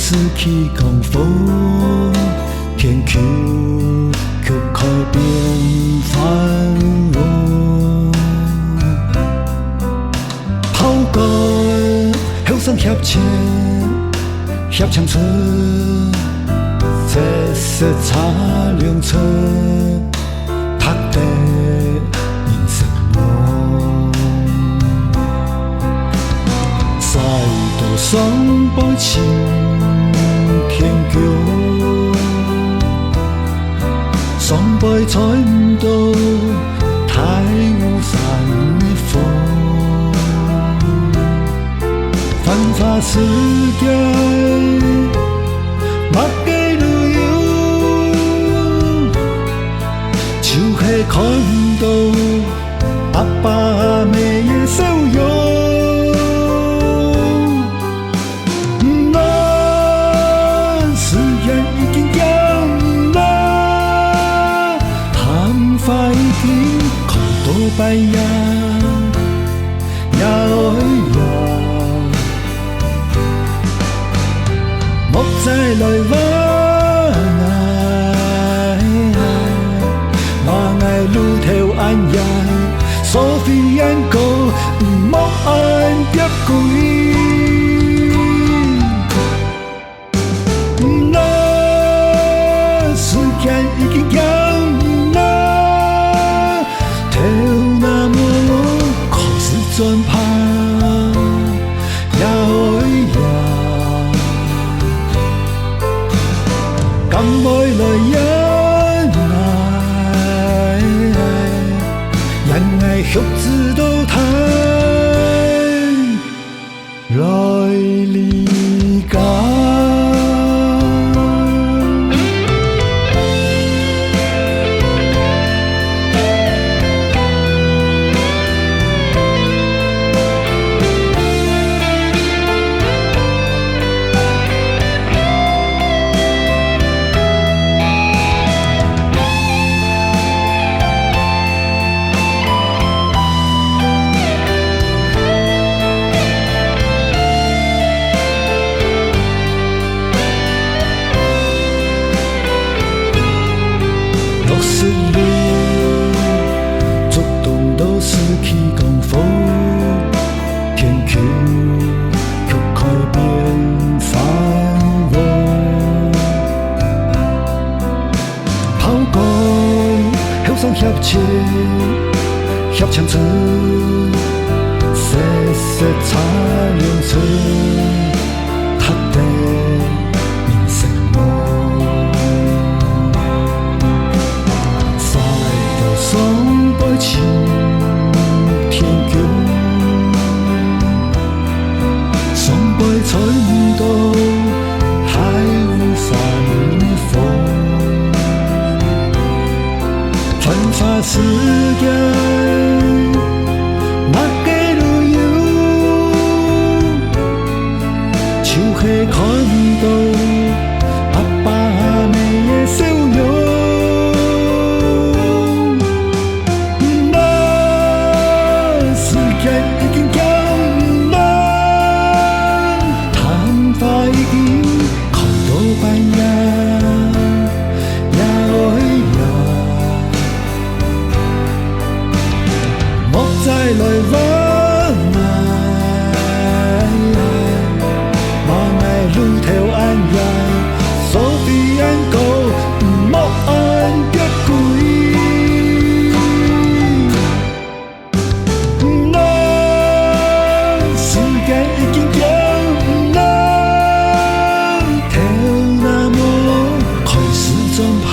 失去功夫，天球却可变繁荣。抛竿后生协切，协长春，这是擦亮出他的人生梦。赛道双步青天桥，双倍彩唔到太湖山的风。繁华世界，目的旅游，就是看到阿爸阿妹的笑容。时间已经长了，头发已经看到白呀呀。莫再来往我爱路头安逸，所非安哥莫安别归。时间已经长了，头那么开始转盘。敢未来人爱学知道他来理解。是你逐动都失去功夫，天球却可变繁荣。抛竿后生协切，协长春，细细擦亮出他的人生梦。双倍青天橋，雙倍彩唔到太湖山的風。繁華世界，目的旅遊，就是看到阿爸阿妹的笑容。再来往我爱路頭安逸，所非安哥莫安別歸。時間已經長了，頭那麼開始轉盤。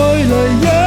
愛來